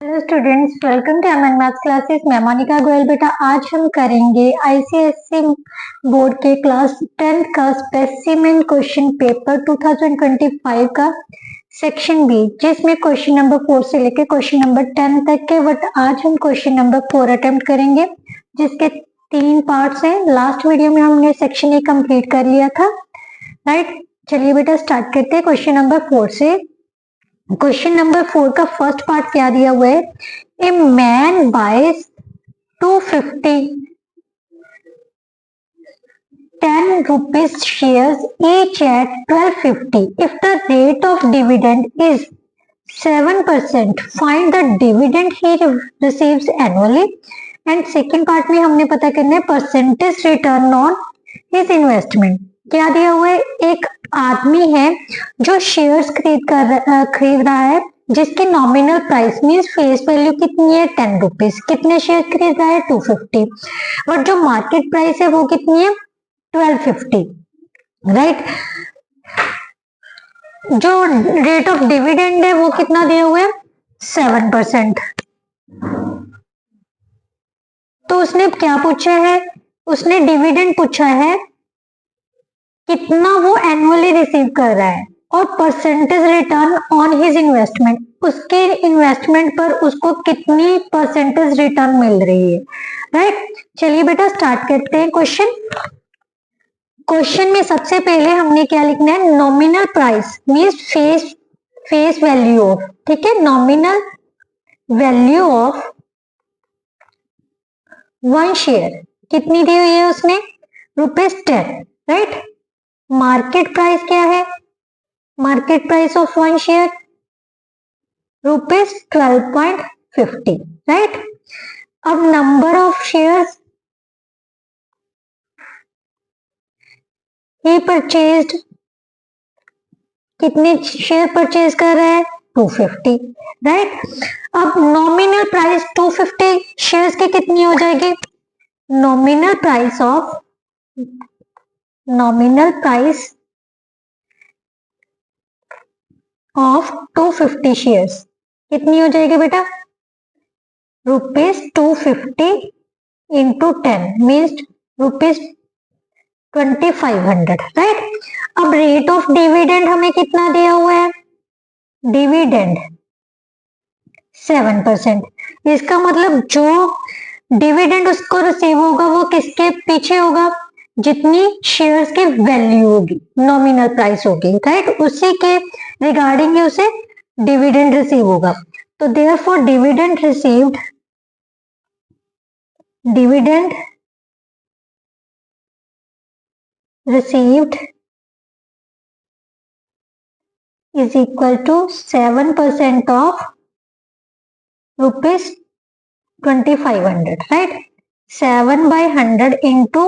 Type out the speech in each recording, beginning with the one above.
Hello students, welcome to MN maths classes. मैं मोनिका गोयल। बेटा आज हम करेंगे आईसीएसई बोर्ड के क्लास 10th का स्पेसिमेन क्वेश्चन पेपर 2025 का सेक्शन बी, जिसमें क्वेश्चन नंबर 4 से लेकर क्वेश्चन नंबर 10 तक के। बट आज हम क्वेश्चन नंबर 4 अटेम्प्ट करेंगे, जिसके 3 पार्ट्स हैं। लास्ट वीडियो में हमने सेक्शन ए कंप्लीट कर लिया था, राइट। चलिए बेटा स्टार्ट करते हैं क्वेश्चन नंबर 4 से। क्वेश्चन नंबर 4 का फर्स्ट पार्ट क्या दिया हुआ है? A man buys 250 10 rupees shares each at 1250. If the rate of dividend is 7%, find the dividend he receives annually. And second part में हमने पता करना है percentage return on his investment. क्या दिया हुआ है? एक आदमी है जो शेयर्स खरीद रहा है, जिसकी nominal price means face value कितनी है? 10 रुपीज। कितने शेयर खरीद रहा है? 250। बट जो मार्केट प्राइस है वो कितनी है? 1250, राइट। जो रेट ऑफ डिविडेंड है वो कितना दिया हुआ है? 7%। तो उसने क्या पूछा है? उसने डिविडेंड पूछा है, कितना वो एनुअली रिसीव कर रहा है, और percentage return on his investment, उसके इन्वेस्टमेंट पर उसको कितनी परसेंटेज रिटर्न मिल रही है, राइट। चलिए बेटा स्टार्ट करते हैं क्वेश्चन। क्वेश्चन में सबसे पहले हमने क्या लिखना है? Nominal price means face value of, ठीक है। नॉमिनल वैल्यू ऑफ 1 शेयर कितनी दी हुई है उसने? ₹10, राइट। मार्केट प्राइस क्या है? Market price of 1 share ₹12.50, right. अब number of shares he purchased, कितने शेयर परचेज कर रहा है? 250, राइट। अब नॉमिनल प्राइस 250 शेयर्स की कितनी हो जाएगी? नॉमिनल प्राइस ऑफ 250 शेयर्स कितनी हो जाएगी बेटा? ₹250 इंटू 10 मीन्स ₹2500, राइट। अब रेट ऑफ डिविडेंड हमें कितना दिया हुआ है? डिविडेंड 7%। इसका मतलब जो डिविडेंड उसको रिसीव होगा वो किसके पीछे होगा? जितनी शेयर्स की वैल्यू होगी, नॉमिनल प्राइस होगी, राइट, उसी के रिगार्डिंग उसे डिविडेंड रिसीव होगा। तो therefore dividend received is equal to 7% of ₹2500, right। 7/100 into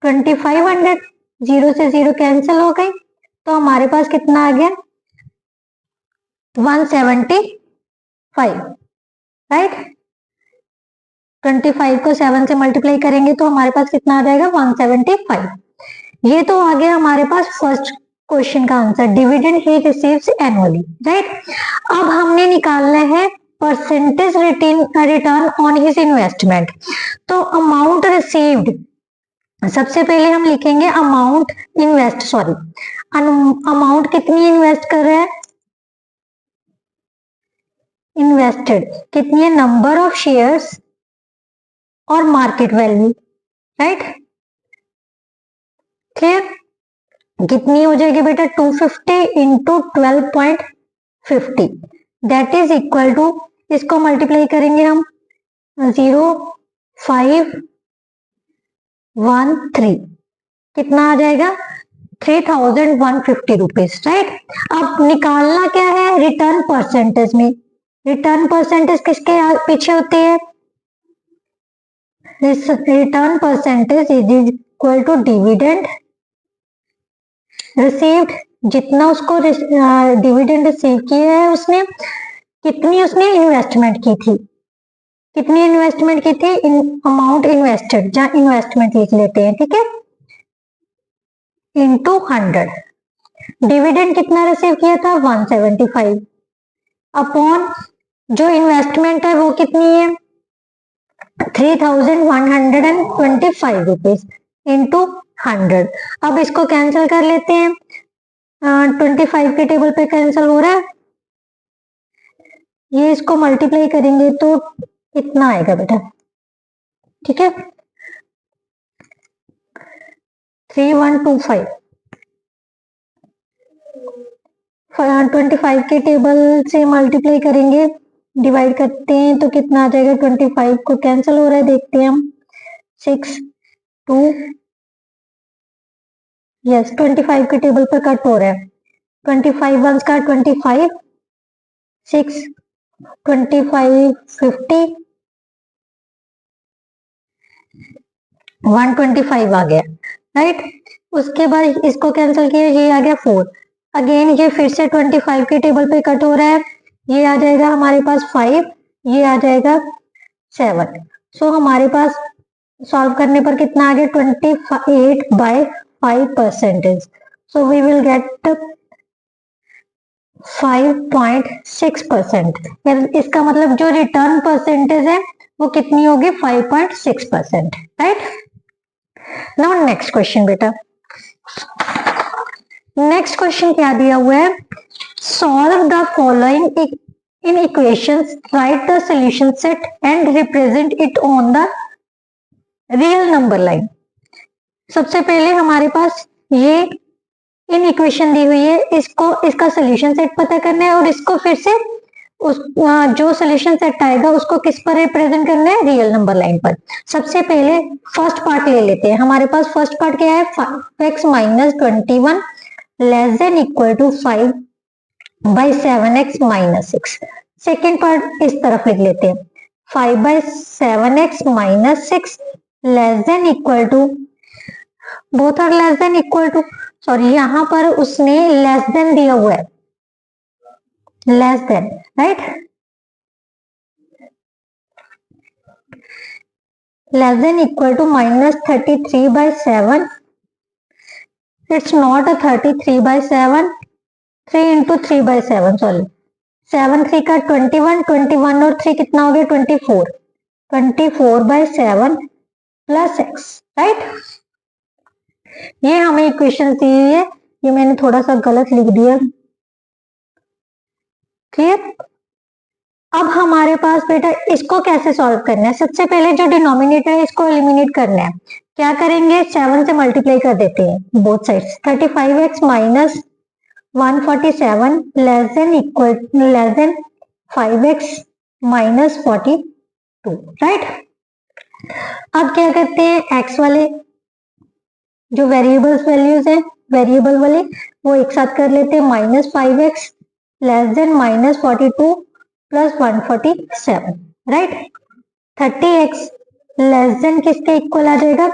2500, 0 से 0 कैंसिल हो गई, तो हमारे पास कितना आ गया? 175, राइट। 25 को 7 से मल्टीप्लाई करेंगे तो हमारे पास कितना आ जाएगा? 175। ये तो आ गया हमारे पास फर्स्ट क्वेश्चन का answer, dividend he receives annually, right. अब हमने निकालना है percentage return on his investment. तो अमाउंट रिसीव्ड, सबसे पहले हम लिखेंगे अमाउंट अमाउंट कितनी इन्वेस्ट कर रहा है? इन्वेस्टेड कितनी है? नंबर ऑफ शेयर्स और मार्केट वैल्यू, राइट। क्लियर? कितनी हो जाएगी बेटा? 250 into 12.50, that is equal to, इसको मल्टीप्लाई करेंगे हम 0513, कितना आ जाएगा? 3150 रुपीज, राइट। अब निकालना क्या है? रिटर्न परसेंटेज में। रिटर्न परसेंटेज किसके पीछे होती है? Return percentage is equal to dividend received, जितना उसको डिविडेंड रिसीव किया है उसने, कितनी उसने इन्वेस्टमेंट की थी, कितनी इन्वेस्टमेंट की थी? अमाउंट इन्वेस्टेड, जहां इन्वेस्टमेंट लिख लेते हैं, ठीक है, इंटू 100। डिविडेंड कितना रिसीव किया था? 175। अपॉन जो इन्वेस्टमेंट है वो कितनी है 3125 रुपीज इंटू 100। अब इसको कैंसिल कर लेते हैं, 25 के टेबल पे कैंसिल हो रहा है, ये इसको मल्टीप्लाई करेंगे तो इतना आएगा बेटा, ठीक है 3125। 25 के टेबल से मल्टीप्लाई करेंगे, डिवाइड करते हैं तो कितना आ जाएगा, 25 को कैंसिल हो रहा है, देखते हैं हम 6 2 यस 25 के टेबल पर कट हो रहा है, 25 वंस का 25 6 25 50 125 आ गया, राइट। उसके बाद इसको कैंसिल किया, ये आ गया 4, अगेन ये फिर से 25 के टेबल पे कट हो रहा है, ये आ जाएगा हमारे पास 5, ये आ जाएगा 7। सो हमारे पास सॉल्व करने पर कितना आ गया 28/5%। So we will get 5.6%। इसका मतलब जो रिटर्न परसेंटेज है वो कितनी होगी 5.6%, राइट। नाउ नेक्स्ट क्वेश्चन बेटा, नेक्स्ट क्वेश्चन क्या दिया हुआ है, solve the following in equations, right the solution set and represent it on the real number line. सबसे पहले हमारे पास ये इन इक्वेशन दी हुई है, इसको इसका सॉल्यूशन सेट पता करना है और इसको फिर से उस जो सॉल्यूशन सेट आएगा उसको किस पर रिप्रेजेंट करना है, रियल नंबर लाइन पर। सबसे पहले फर्स्ट पार्ट ले लेते हैं, हमारे पास फर्स्ट पार्ट क्या है 5x minus 21 less than equal to 5/7x minus 6। Second part इस तरफ लिख लेते हैं 5/7x minus 6 less than equal to, both are less than equal to, sorry यहाँ पर उसने लेस देन दिया हुआ है, less than, right, less than equal to minus 33/7, it's not a 33/7, 3 into 3/7, sorry 7 3 का 21, 21 और 3 कितना हो गया 24, 24/7 प्लस x, राइट। ये हमें इक्वेशन दी हुई है, ये मैंने थोड़ा सा गलत लिख दिया, क्लियर। अब हमारे पास बेटा इसको कैसे सॉल्व करना है, सबसे पहले जो डिनोमिनेटर है इसको एलिमिनेट करना है, क्या करेंगे 7 से मल्टीप्लाई कर देते हैं both sides, 35x minus 147 less than equal less than 5x minus 42, right. अब क्या करते हैं x वाले जो वेरिएबल्स वैल्यूज है, वेरिएबल वाले वो एक साथ कर लेते हैं, -5x less than -42 plus 147, right. 30x less than किसके इक्वल आ जाएगा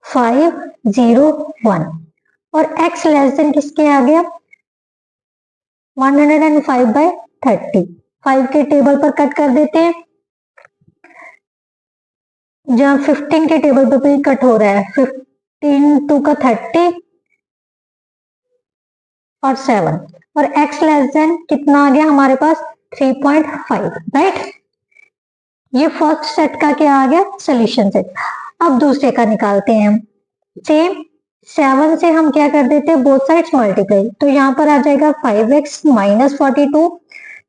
501 और x लेस देन किसके आ गया 105/30। 5 के टेबल पर कट कर देते हैं, जहां 15 के टेबल पर भी कट हो रहा है, 15 2 का 30 और 7 और x लेस देन कितना आ गया हमारे पास 3.5, राइट। ये फर्स्ट सेट का क्या आ गया सॉल्यूशन सेट। अब दूसरे का निकालते हैं हम, सेम 7 से हम क्या कर देते हैं बोथ साइड्स मल्टीप्लाई, तो यहाँ पर आ जाएगा 5x minus 42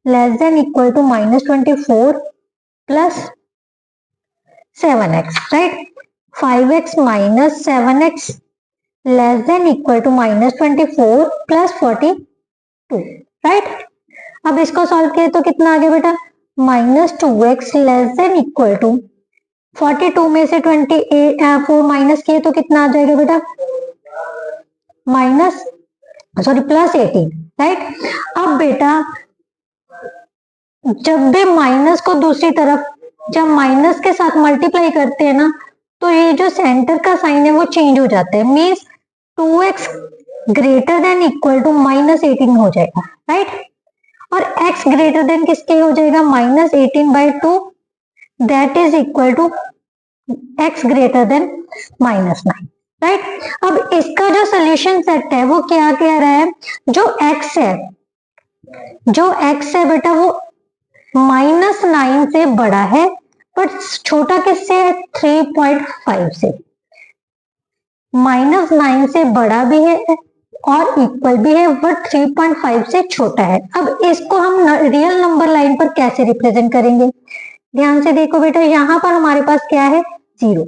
less than equal to -24 plus 7x, right. 5x minus 7x less than equal to -24 plus 42, right. अब इसको सॉल्व किया तो कितना आ गया बेटा -2x less than equal to 42 में से 4 माइनस किए तो कितना आ जाएगा बेटा +18, राइट। अब बेटा जब भी माइनस को दूसरी तरफ जब माइनस के साथ मल्टीप्लाई करते हैं ना तो ये जो सेंटर का साइन है वो चेंज हो जाता है, means 2x greater than equal to -18 हो जाएगा, राइट। और x ग्रेटर देन किसके हो जाएगा -18/2, that is equal to x greater than -9, right. अब इसका जो सोल्यूशन सेट है वो क्या कह रहा है, जो x है जो x है बेटा वो -9 से बड़ा है, पर छोटा किससे है? 3.5 से। -9 से बड़ा भी है और इक्वल भी है, बट 3.5 से छोटा है। अब इसको हम रियल नंबर लाइन पर कैसे रिप्रेजेंट करेंगे? ध्यान से देखो बेटा, यहाँ पर हमारे पास क्या है? 0,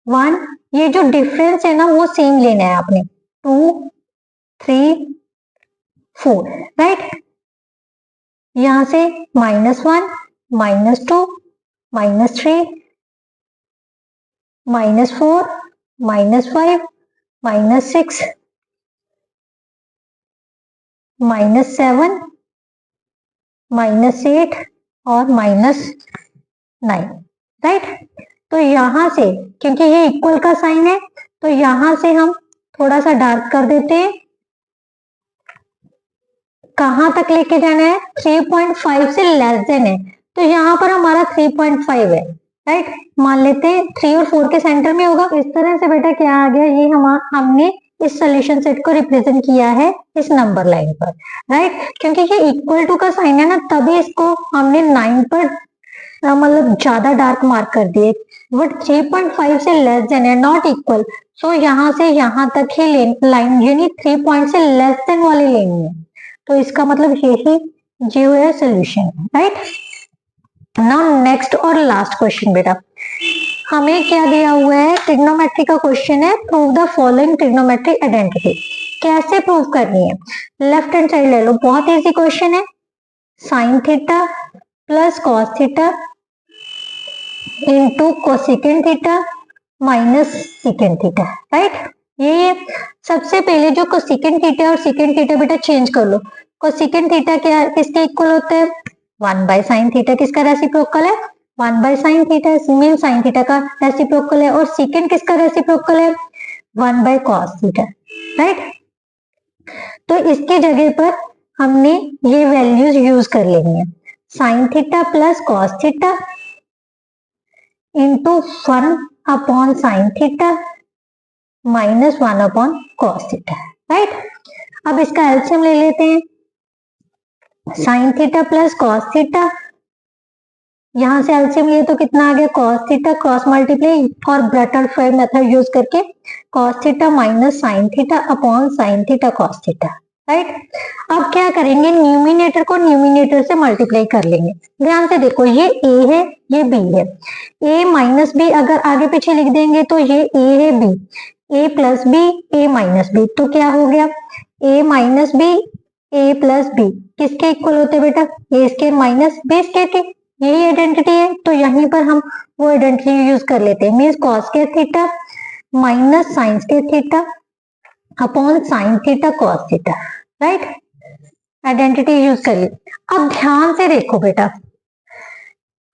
1। ये जो डिफरेंस है ना वो सेम लेना है आपने, 2, 3, 4, राइट। यहां से -1, -2, -3, -4, -5, -6, -7, -8 और -9, राइट। तो यहां से, क्योंकि ये इक्वल का साइन है, तो यहां से हम थोड़ा सा डार्क कर देते हैं। कहां तक लेके जाना है? 3.5 से लेस देन है, तो यहाँ पर हमारा 3.5 है, राइट। मान लेते हैं 3 और 4 के सेंटर में होगा। इस तरह से बेटा क्या आ गया? ये हमने इस सोल्यूशन सेट को रिप्रेजेंट किया है इस नंबर लाइन पर, राइट। क्योंकि ये इक्वल टू का साइन है ना, तभी इसको हमने 9 पर मतलब ज्यादा डार्क मार्क कर दिए, बट 3.5 से लेस देन है, नॉट इक्वल। सो यहाँ से यहाँ तक ही लाइन यानी 3 पॉइंट से लेस देन वाली लेनी है, तो इसका मतलब यही जो है सोल्यूशन, राइट। नाउ नेक्स्ट और लास्ट क्वेश्चन बेटा, हमें क्या दिया हुआ है? ट्रिग्नोमेट्री का क्वेश्चन है। Prove the following trigonometry identity. कैसे प्रूव करनी है? लेफ्ट हैंड साइड ले लो, बहुत इजी क्वेश्चन है। Sine theta plus cos theta into cosecant theta minus second theta, right. ये सबसे पहले जो कोसेकेंड थीटा और सेकेंड थीटा बेटा चेंज कर लो। कोसेकेंड थीटा क्या किसके इक्वल होता है? 1/sin theta. किसका रेसिप्रोकल है? 1/sin theta, mean sin theta का रेसिप्रोकल है। और सेकेंड किसका रेसिप्रोकल है? 1/cos theta, right. तो इसके जगह पर हमने ये वैल्यूज यूज कर लेनी है। sin theta plus cos theta into 1/sin theta minus 1/cos theta, right. अब इसका एलसीएम ले लेते हैं। sin theta plus cos theta, यहां से एलसीएम लिए तो कितना आ गया? cos थीटा, क्रॉस मल्टीप्लाई और बटरफ्लाई मेथड यूज करके cos theta minus sin theta upon sin theta cos theta, right. अब क्या करेंगे? न्यूमिनेटर को न्यूमिनेटर से मल्टीप्लाई कर लेंगे। ध्यान से देखो, ये a है, ये b है। a माइनस बी अगर आगे पीछे लिख देंगे तो ये a है, b, a plus b, a minus b, तो क्या हो गया? a minus b, a plus b किसके इक्वल होते बेटा? a square minus b square के। यही आइडेंटिटी है, तो यहीं पर हम वो आइडेंटिटी यूज कर लेते हैं। Means cos square theta minus sine square theta upon sine theta cos theta, right. Identity use कर ली। अब ध्यान से देखो बेटा,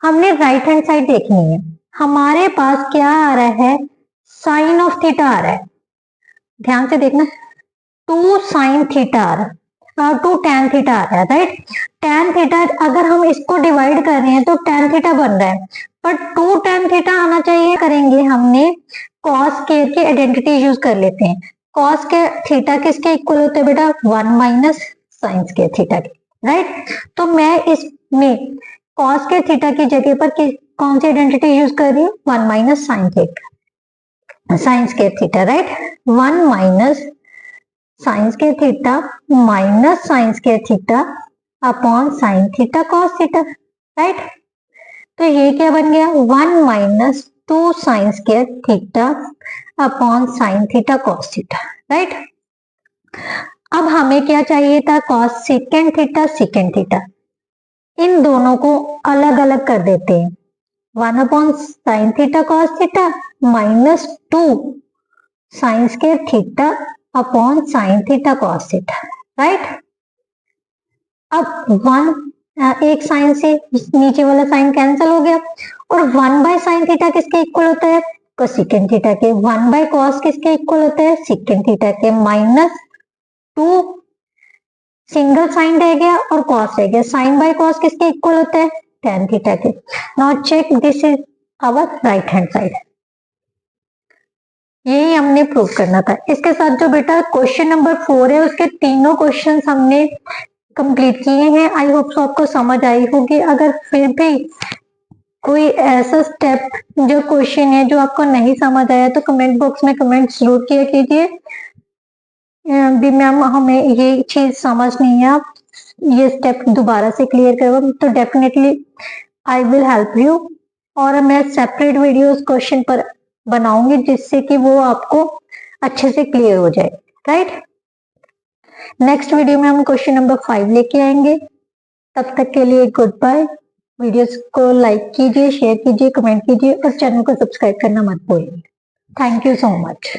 हमने राइट हैंड साइड देखनी है। हमारे पास क्या आ रहा है? साइन ऑफ थीटा आ रहा है। ध्यान से देखना, 2 साइन थीटा आ रहा है, 2 tan थीटा आ रहा है, राइट। tan थीटा अगर हम इसको डिवाइड कर रहे हैं तो tan थीटा बन रहा है, पर 2 tan थीटा आना चाहिए। करेंगे हमने cos स्क्वायर की आइडेंटिटी यूज कर लेते हैं। cos के थीटा किसके इक्वल होते हैं बेटा? 1 माइनस साइन स्क्वायर थीटा के, राइट। तो मैं इसमें cos के थीटा की जगह पर कौन सी आइडेंटिटी यूज कर रही हूँ? 1 minus sine theta, sine square theta, right. 1 minus sine square theta minus sine square theta upon sine theta cos theta, right. तो ये क्या बन गया? 1 minus 2 sine square theta upon sine theta cos theta, right. अब हमें क्या चाहिए था? Cos second theta second theta. इन दोनों को अलग अलग कर देते हैं। 1 upon sine theta cos theta minus 2 sine square theta upon sine theta cos theta, right. अब 1 एक साइन से नीचे वाला साइन कैंसिल हो गया, और 1/sin थीटा किसके इक्वल होता है? कोसेकेंड थीटा के। 1/cos किसके इक्वल होता है? सेकेंड थीटा के। माइनस 2 सिंगल साइन रह गया और cos रह गया। sin बाय cos किसके इक्वल होता है? tan थीटा के। Now check, this is our right hand side. यही हमने प्रूव करना था। इसके साथ जो बेटा क्वेश्चन नंबर 4 है, उसके तीनों क्वेश्चंस हमने कंप्लीट किए हैं। आई होप सो आपको समझ आई होगी। अगर फिर भी कोई ऐसा स्टेप जो क्वेश्चन है जो आपको नहीं समझ आया तो कमेंट बॉक्स में कमेंट जरूर किया कीजिए। भी मैम हमें ये चीज समझ नहीं है, आप ये स्टेप दोबारा से क्लियर करो, तो definitely I will help you. और मैं सेपरेट वीडियोस क्वेश्चन पर बनाऊंगी जिससे कि वो आपको अच्छे से क्लियर हो जाए, राइट। नेक्स्ट वीडियो में हम क्वेश्चन नंबर 5 लेके आएंगे। तब तक के लिए गुड बाय। वीडियोस को लाइक कीजिए, शेयर कीजिए, कमेंट कीजिए और चैनल को सब्सक्राइब करना मत भूलिए। Thank you so much.